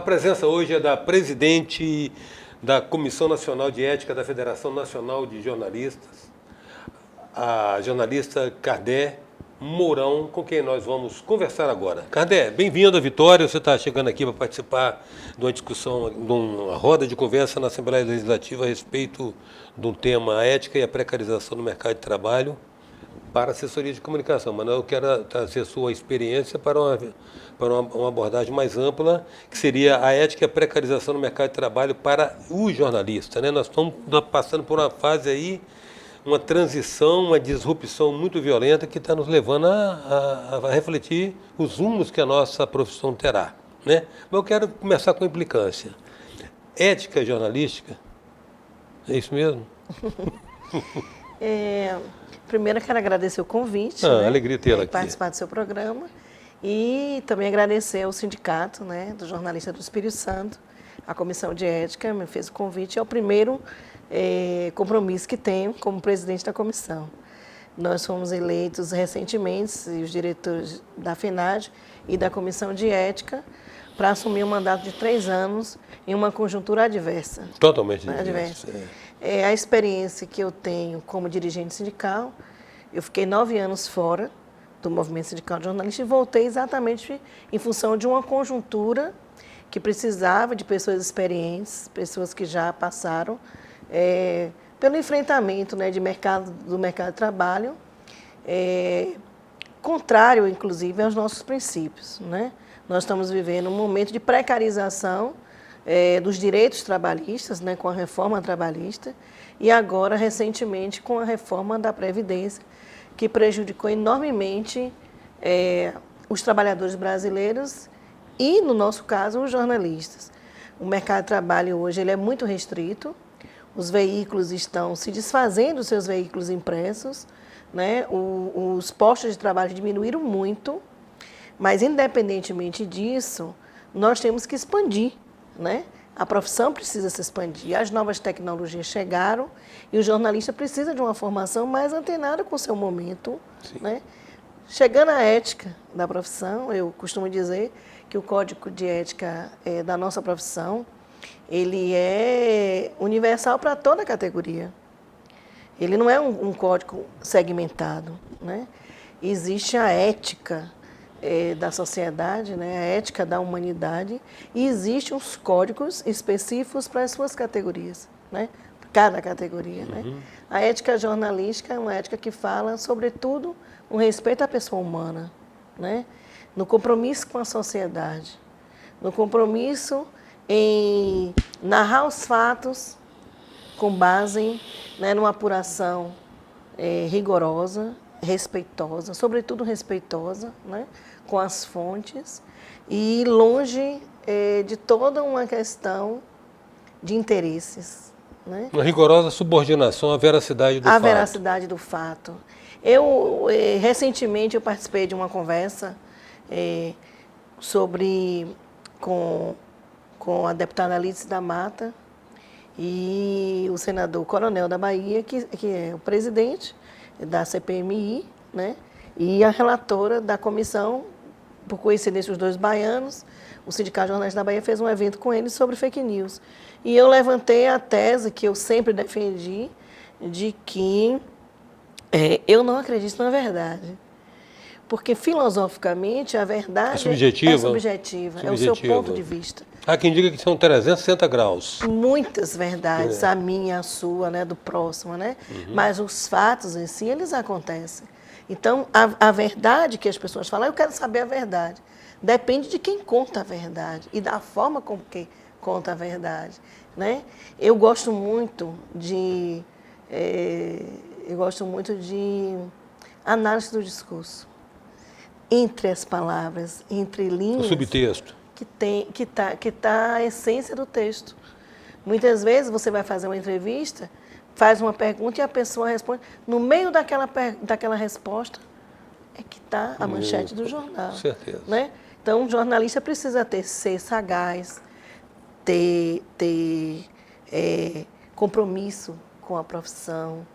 presença hoje é da presidente da Comissão Nacional de Ética da Federação Nacional de Jornalistas, a jornalista Cardé Mourão, com quem nós vamos conversar agora. Cardé, bem-vindo à Vitória. Você está chegando aqui para participar de uma discussão, de uma roda de conversa na Assembleia Legislativa a respeito de um tema, a ética e a precarização no mercado de trabalho para assessoria de comunicação. Mas eu quero trazer sua experiência para uma abordagem mais ampla, que seria a ética e a precarização no mercado de trabalho para o jornalista, né? Nós estamos passando por uma fase aí, uma transição, uma disrupção muito violenta que está nos levando a refletir os rumos que a nossa profissão terá, né? Mas eu quero começar com a implicância. Ética jornalística, é isso mesmo? Primeiro, eu quero agradecer o convite, né? Alegria tê-la aqui. Participar do seu programa. E também agradecer ao sindicato, né, do jornalista do Espírito Santo, a Comissão de Ética me fez o convite. É o primeiro compromisso que tenho como presidente da comissão. Nós fomos eleitos recentemente, os diretores da FENAGE e da Comissão de Ética, para assumir um mandato de 3 anos em uma conjuntura adversa. Totalmente adversa. A experiência que eu tenho como dirigente sindical, eu fiquei 9 anos fora do movimento sindical de jornalistas e voltei exatamente em função de uma conjuntura que precisava de pessoas experientes, pessoas que já passaram pelo enfrentamento, né, do mercado de trabalho, contrário, inclusive, aos nossos princípios, né? Nós estamos vivendo um momento de precarização dos direitos trabalhistas, né, com a reforma trabalhista, e agora, recentemente, com a reforma da Previdência, que prejudicou enormemente os trabalhadores brasileiros e, no nosso caso, os jornalistas. O mercado de trabalho hoje ele é muito restrito, os veículos estão se desfazendo dos seus veículos impressos, né? Os postos de trabalho diminuíram muito, mas, independentemente disso, nós temos que expandir, né? A profissão precisa se expandir, as novas tecnologias chegaram e o jornalista precisa de uma formação mais antenada com o seu momento, né? Chegando à ética da profissão, eu costumo dizer que o código de ética da nossa profissão, ele é universal para toda a categoria. Ele não é um código segmentado, né? Existe a ética da sociedade, né, a ética da humanidade, e existem os códigos específicos para as suas categorias, né, cada categoria. Né? A ética jornalística é uma ética que fala, sobretudo, no respeito à pessoa humana, né, no compromisso com a sociedade, no compromisso em narrar os fatos com base, né, numa apuração rigorosa, respeitosa, sobretudo respeitosa, né, com as fontes e longe de toda uma questão de interesses. Né? Uma rigorosa subordinação à veracidade do fato. A veracidade do fato. Recentemente, eu participei de uma conversa com a deputada Alice da Mata e o senador Coronel da Bahia, que é o presidente da CPMI, né? E a relatora da comissão, por coincidência, os dois baianos, o Sindicato de Jornalistas da Bahia fez um evento com eles sobre fake news. E eu levantei a tese que eu sempre defendi, de que eu não acredito na verdade. Porque, filosoficamente, a verdade é subjetiva, é o seu ponto de vista. Há quem diga que são 360 graus. Muitas verdades, a minha, a sua, né, do próximo, né? Mas os fatos em si, eles acontecem. Então, a verdade que as pessoas falam, eu quero saber a verdade. Depende de quem conta a verdade e da forma como que conta a verdade, né? Eu gosto muito de análise do discurso. Entre as palavras, entre linhas. O subtexto. Que tá a essência do texto. Muitas vezes você vai fazer uma entrevista, faz uma pergunta e a pessoa responde. No meio daquela resposta é que está a manchete do jornal. Com certeza. Né? Então, o jornalista precisa ser sagaz, ter compromisso com a profissão,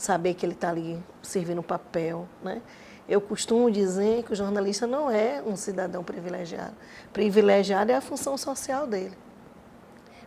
saber que ele está ali servindo um papel, né? Eu costumo dizer que o jornalista não é um cidadão privilegiado. Privilegiado é a função social dele.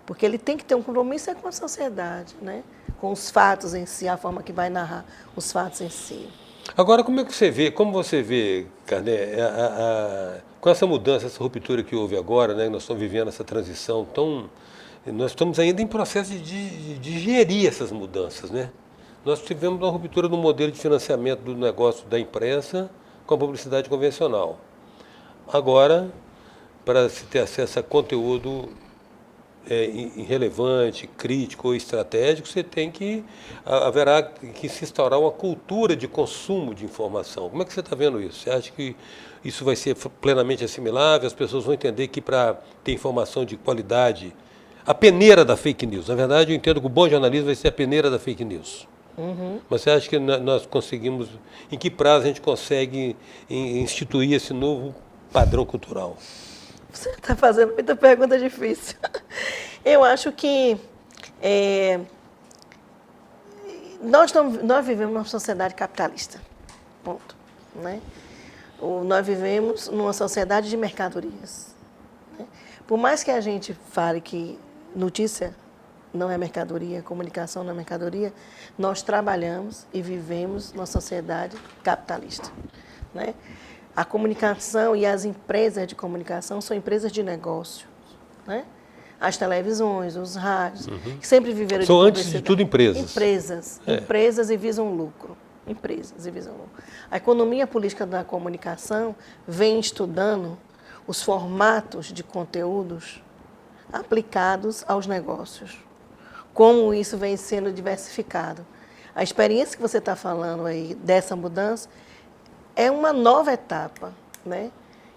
Porque ele tem que ter um compromisso com a sociedade, né? Com os fatos em si, a forma que vai narrar os fatos em si. Agora, como você vê, Carné, com essa mudança, essa ruptura que houve agora, né? Nós estamos vivendo essa transição nós estamos ainda em processo de digerir essas mudanças, né? Nós tivemos uma ruptura no modelo de financiamento do negócio da imprensa com a publicidade convencional. Agora, para se ter acesso a conteúdo irrelevante, crítico ou estratégico, haverá que se instaurar uma cultura de consumo de informação. Como é que você está vendo isso? Você acha que isso vai ser plenamente assimilável? As pessoas vão entender que para ter informação de qualidade, a peneira da fake news, na verdade eu entendo que o bom jornalismo vai ser a peneira da fake news. Uhum. Mas você acha que nós conseguimos, em que prazo a gente consegue instituir esse novo padrão cultural? Você está fazendo muita pergunta difícil. Eu acho que nós vivemos numa sociedade capitalista, ponto, né? Nós vivemos numa sociedade de mercadorias, né? Por mais que a gente fale que notícia não é mercadoria, comunicação não é mercadoria, nós trabalhamos e vivemos numa sociedade capitalista, né? A comunicação e as empresas de comunicação são empresas de negócio, né? As televisões, os rádios, que sempre viveram de publicidade. São, antes de tudo, empresas. Empresas e visam lucro. Empresas e visam lucro. A economia política da comunicação vem estudando os formatos de conteúdos aplicados aos negócios. Como isso vem sendo diversificado. A experiência que você está falando aí dessa mudança é uma nova etapa, né,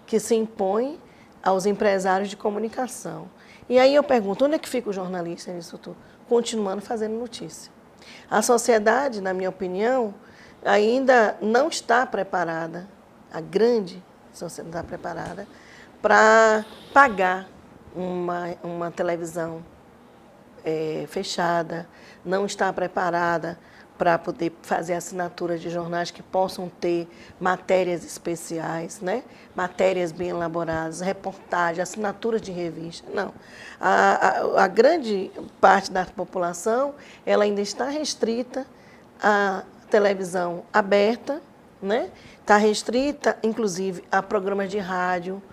que se impõe aos empresários de comunicação. E aí eu pergunto, onde é que fica o jornalista nisso tudo? Continuando fazendo notícia. A sociedade, na minha opinião, ainda não está preparada, a grande sociedade não está preparada, para pagar uma televisão fechada, não está preparada para poder fazer assinaturas de jornais que possam ter matérias especiais, né? Matérias bem elaboradas, reportagens, assinaturas de revista. Não. A grande parte da população ela ainda está restrita à televisão aberta, né? Está restrita, inclusive, a programas de rádio,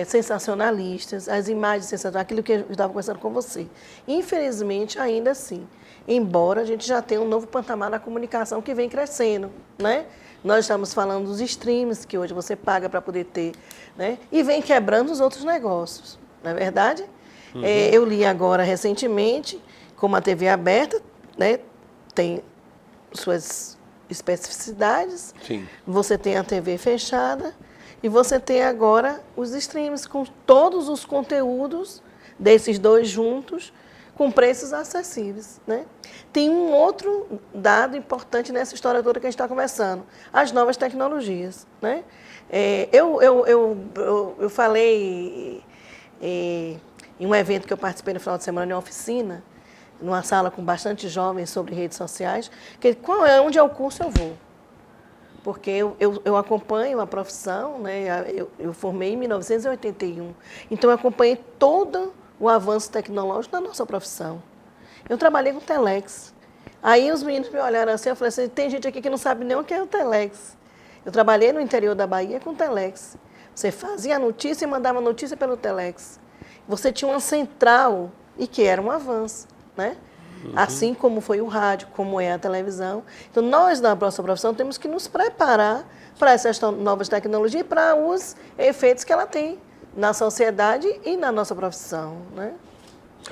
sensacionalistas, as imagens sensacionalistas, aquilo que eu estava conversando com você. Infelizmente, ainda assim, embora a gente já tenha um novo patamar da comunicação que vem crescendo, né? Nós estamos falando dos streams, que hoje você paga para poder ter, né? E vem quebrando os outros negócios, não é verdade? Eu li agora, recentemente, como a TV aberta, né, tem suas especificidades, sim. Você tem a TV fechada, e você tem agora os streams com todos os conteúdos desses dois juntos, com preços acessíveis, né? Tem um outro dado importante nessa história toda que a gente está conversando, as novas tecnologias, né? Eu falei em um evento que eu participei no final de semana, em uma oficina, numa sala com bastante jovens sobre redes sociais, que onde é o curso eu vou. Porque eu acompanho a profissão, né? Eu formei em 1981, então eu acompanhei todo o avanço tecnológico da nossa profissão. Eu trabalhei com telex. Aí os meninos me olharam assim, eu falei assim, tem gente aqui que não sabe nem o que é o telex. Eu trabalhei no interior da Bahia com telex. Você fazia a notícia e mandava a notícia pelo telex. Você tinha uma central, e que era um avanço, né? Assim como foi o rádio, como é a televisão. Então, nós, na nossa profissão, temos que nos preparar para essas novas tecnologias e para os efeitos que ela tem na sociedade e na nossa profissão, né?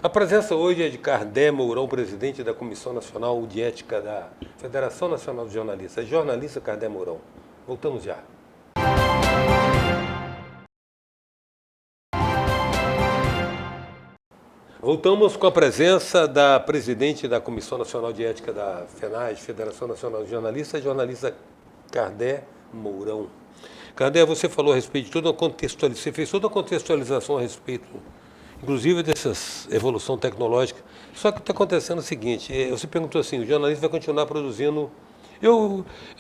A presença hoje é de Cardé Mourão, presidente da Comissão Nacional de Ética da Federação Nacional de Jornalistas. Jornalista Cardé Mourão. Voltamos já. Voltamos com a presença da presidente da Comissão Nacional de Ética da FENAJ, Federação Nacional de Jornalistas, jornalista Cardé Mourão. Cardé, você falou a respeito de toda a contextualização, você fez toda a contextualização a respeito, inclusive dessa evolução tecnológica Só que está acontecendo o seguinte, você perguntou assim, o jornalista vai continuar produzindo...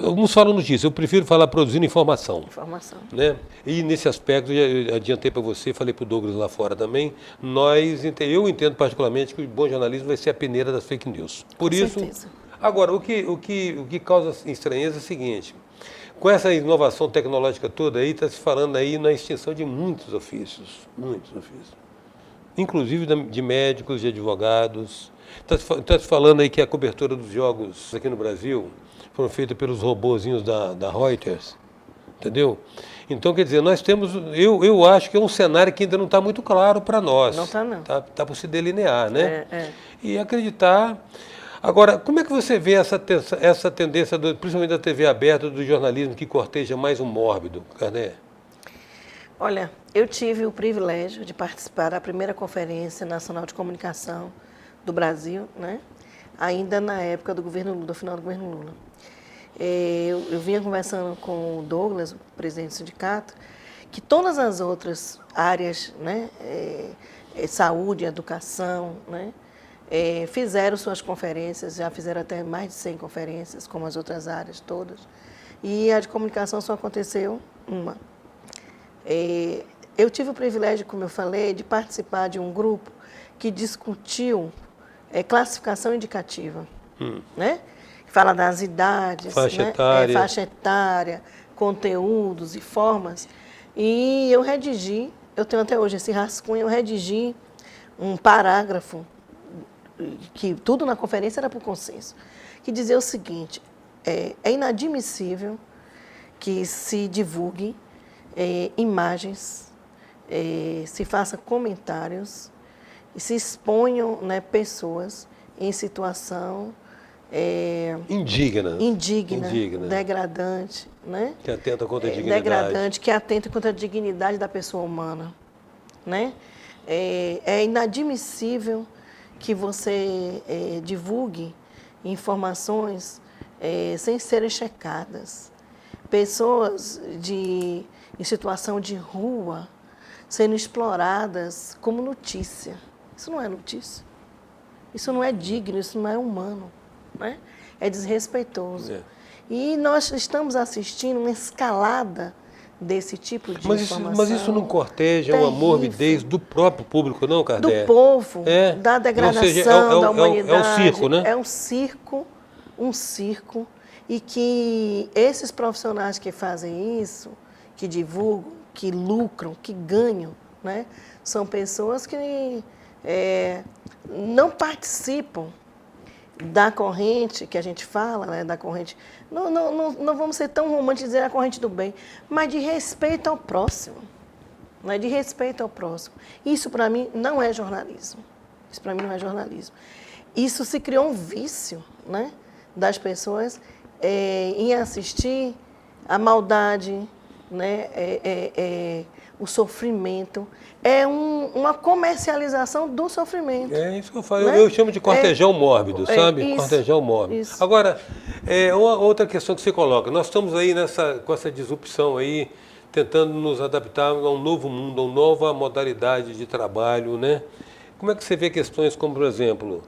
Alguns falam notícia, eu prefiro falar produzindo informação. Informação. Né? E nesse aspecto, eu adiantei para você, falei para o Douglas lá fora também, eu entendo particularmente que o bom jornalismo vai ser a peneira das fake news. Por Com isso, certeza. agora, o que causa estranheza é o seguinte, com essa inovação tecnológica toda aí, está se falando aí na extinção de muitos ofícios, inclusive de médicos, de advogados. Está se falando aí que a cobertura dos jogos aqui no Brasil foram feitas pelos robozinhos da Reuters, entendeu? Então, quer dizer, nós temos, eu acho que é um cenário que ainda não está muito claro para nós. Não está, não. Está por se delinear, né? É. E acreditar... Agora, como é que você vê essa tendência, principalmente da TV aberta, do jornalismo que corteja mais um mórbido, Kardec? Olha, eu tive o privilégio de participar da primeira Conferência Nacional de Comunicação do Brasil, né? Ainda na época do governo Lula, do final do governo Lula. Eu vinha conversando com o Douglas, o presidente do sindicato, que todas as outras áreas, né, saúde, educação, né, fizeram suas conferências, já fizeram até mais de 100 conferências, como as outras áreas todas, e a de comunicação só aconteceu uma. Eu tive o privilégio, como eu falei, de participar de um grupo que discutiu classificação indicativa, né? Fala das idades, faixa né? etária. Faixa etária, conteúdos e formas. E eu redigi, eu tenho até hoje esse rascunho, eu redigi um parágrafo, que tudo na conferência era por consenso, que dizia o seguinte: é inadmissível que se divulgue imagens, se faça comentários e se exponham, né, pessoas em situação indigna, degradante, né? Que atenta contra a dignidade. Degradante, que atenta contra a dignidade da pessoa humana, né? É inadmissível que você divulgue informações sem serem checadas. Pessoas em situação de rua sendo exploradas como notícia. Isso não é notícia. Isso não é digno, isso não é humano. Né? É desrespeitoso. E nós estamos assistindo uma escalada desse tipo de informação. Mas isso não corteja uma morbidez do próprio público, não, Kardec? Do povo, da degradação, seja, da humanidade. É um circo, né? É um circo, e que esses profissionais que fazem isso, que divulgam, que lucram, que ganham, né? São pessoas que não participam da corrente que a gente fala, né, da corrente, não vamos ser tão românticos dizer a corrente do bem, mas de respeito ao próximo, né, de respeito ao próximo. Isso para mim não é jornalismo. Isso para mim não é jornalismo. Isso se criou um vício, né, das pessoas em assistir a maldade, né, o sofrimento. É uma comercialização do sofrimento. É isso que eu falo. Né? Eu chamo de cortejão mórbido, sabe? Isso, cortejão mórbido. Isso. Agora, uma outra questão que você coloca. Nós estamos aí com essa disrupção aí, tentando nos adaptar a um novo mundo, a uma nova modalidade de trabalho, né? Como é que você vê questões como, por exemplo,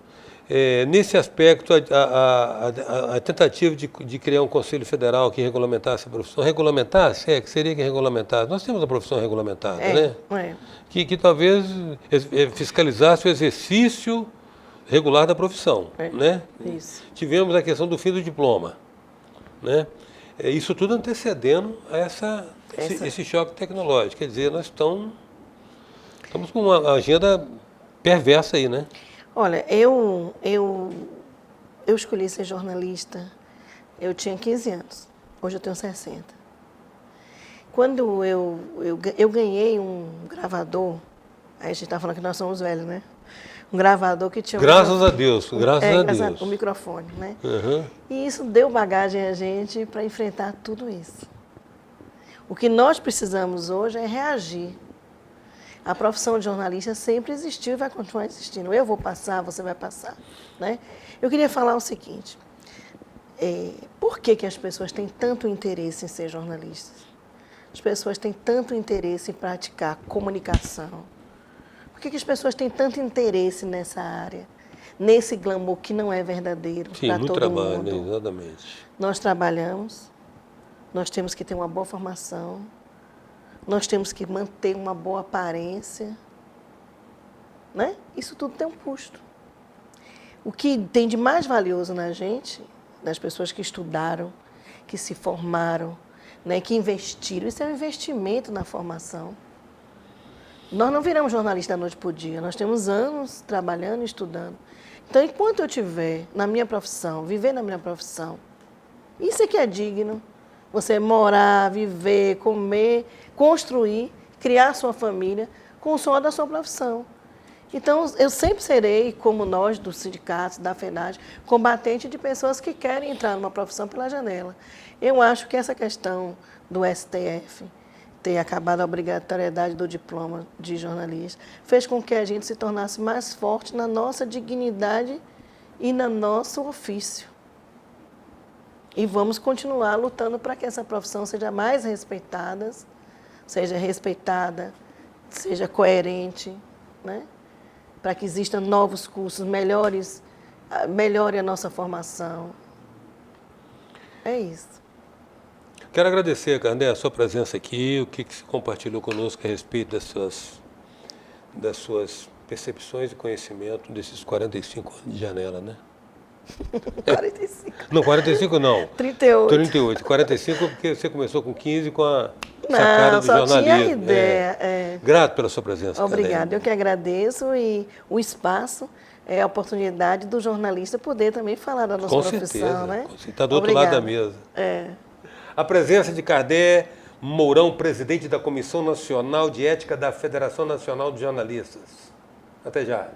nesse aspecto, a tentativa de criar um Conselho Federal que regulamentasse a profissão, que seria que regulamentasse? Nós temos a profissão regulamentada, né? Que talvez fiscalizasse o exercício regular da profissão, né? Isso. Tivemos a questão do fim do diploma, né? Isso tudo antecedendo a esse choque tecnológico. Quer dizer, nós estamos com uma agenda perversa aí, né? Olha, eu escolhi ser jornalista, eu tinha 15 anos, hoje eu tenho 60. Quando eu ganhei um gravador, aí a gente está falando que nós somos velhos, né? Um gravador que tinha... Graças a Deus, graças a Deus. Um microfone, né? Uhum. E isso deu bagagem a gente para enfrentar tudo isso. O que nós precisamos hoje é reagir. A profissão de jornalista sempre existiu e vai continuar existindo. Eu vou passar, você vai passar, né? Eu queria falar o seguinte, por que as pessoas têm tanto interesse em ser jornalistas? As pessoas têm tanto interesse em praticar comunicação? Por que as pessoas têm tanto interesse nessa área? nesse glamour que não é verdadeiro Sim, para muito todo trabalho, mundo. exatamente. Nós trabalhamos, nós temos que ter uma boa formação, nós temos que manter uma boa aparência, né? Isso tudo tem um custo. O que tem de mais valioso na gente, das pessoas que estudaram, que se formaram, né, que investiram, isso é um investimento na formação. Nós não viramos jornalista da noite para o dia, nós temos anos trabalhando e estudando. Então, enquanto eu estiver na minha profissão, viver na minha profissão, isso é que é digno. Você morar, viver, comer, construir, criar sua família com o suor da sua profissão. Então, eu sempre serei, como nós dos sindicatos, da FENAGE, combatente de pessoas que querem entrar numa profissão pela janela. Eu acho que essa questão do STF ter acabado a obrigatoriedade do diploma de jornalista fez com que a gente se tornasse mais forte na nossa dignidade e no nosso ofício. E vamos continuar lutando para que essa profissão seja mais respeitada, seja coerente, né? Para que existam novos cursos, melhore a nossa formação. É isso. Quero agradecer, Kardec, a sua presença aqui, o que se compartilhou conosco a respeito das suas percepções e conhecimento desses 45 anos de janela, né? 45. Não, 45 não. 38. 38. 45 porque você começou com 15 com a Não, sacada do só jornalismo. tinha a ideia. Grato pela sua presença, Obrigada, Kardec. eu que agradeço e o espaço é a oportunidade do jornalista poder também falar da nossa Com profissão, certeza, né? está do outro lado da mesa. A presença de Kardec Mourão, presidente da Comissão Nacional de Ética da Federação Nacional de Jornalistas. Até já.